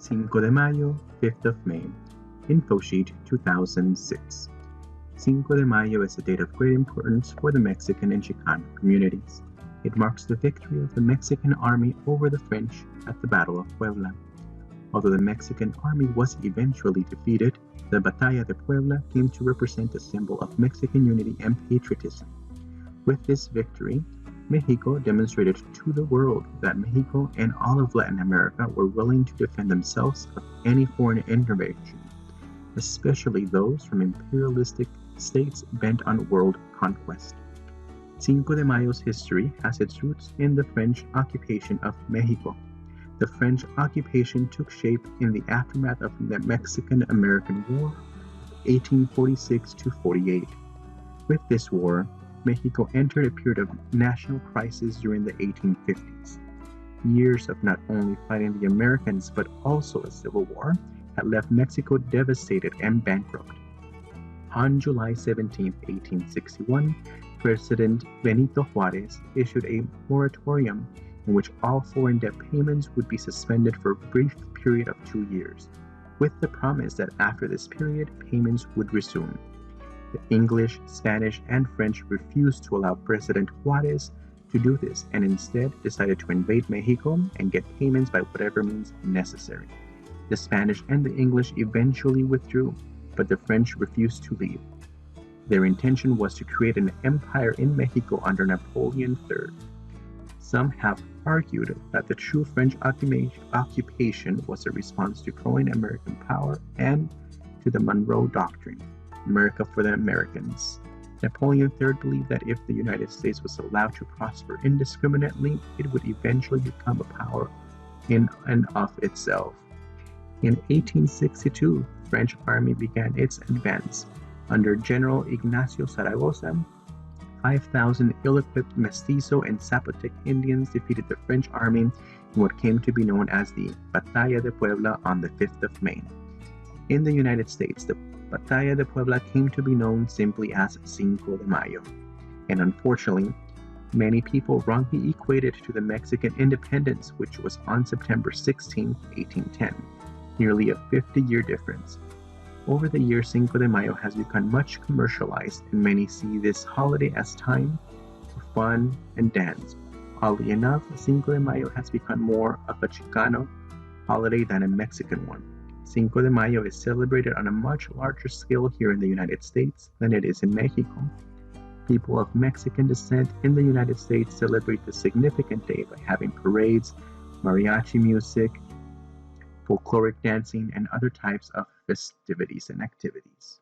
Cinco de Mayo, 5th of May, Infosheet 2006. Cinco de Mayo is a date of great importance for the Mexican and Chicano communities. It marks the victory of the Mexican army over the French at the Battle of Puebla. Although the Mexican army was eventually defeated, the Batalla de Puebla came to represent a symbol of Mexican unity and patriotism. With this victory, Mexico demonstrated to the world that Mexico and all of Latin America were willing to defend themselves of any foreign intervention, especially those from imperialistic states bent on world conquest. Cinco de Mayo's history has its roots in the French occupation of Mexico. The French occupation took shape in the aftermath of the Mexican-American War, 1846 to 48. With this war, Mexico entered a period of national crisis during the 1850s. Years of not only fighting the Americans but also a civil war had left Mexico devastated and bankrupt. On July 17, 1861, President Benito Juárez issued a moratorium in which all foreign debt payments would be suspended for a brief period of 2 years, with the promise that after this period, payments would resume. The English, Spanish, and French refused to allow President Juárez to do this and instead decided to invade Mexico and get payments by whatever means necessary. The Spanish and the English eventually withdrew, but the French refused to leave. Their intention was to create an empire in Mexico under Napoleon III. Some have argued that the true French occupation was a response to growing American power and to the Monroe Doctrine, America for the Americans. Napoleon III believed that if the United States was allowed to prosper indiscriminately, it would eventually become a power in and of itself. In 1862, the French army began its advance. Under General Ignacio Zaragoza, 5,000 ill-equipped Mestizo and Zapotec Indians defeated the French army in what came to be known as the Batalla de Puebla on the 5th of May. In the United States, the Batalla de Puebla came to be known simply as Cinco de Mayo, and unfortunately, many people wrongly equate it to the Mexican independence, which was on September 16, 1810, nearly a 50-year difference. Over the years, Cinco de Mayo has become much commercialized, and many see this holiday as time for fun and dance. Oddly enough, Cinco de Mayo has become more of a Chicano holiday than a Mexican one. Cinco de Mayo is celebrated on a much larger scale here in the United States than it is in Mexico. People of Mexican descent in the United States celebrate the significant day by having parades, mariachi music, folkloric dancing, and other types of festivities and activities.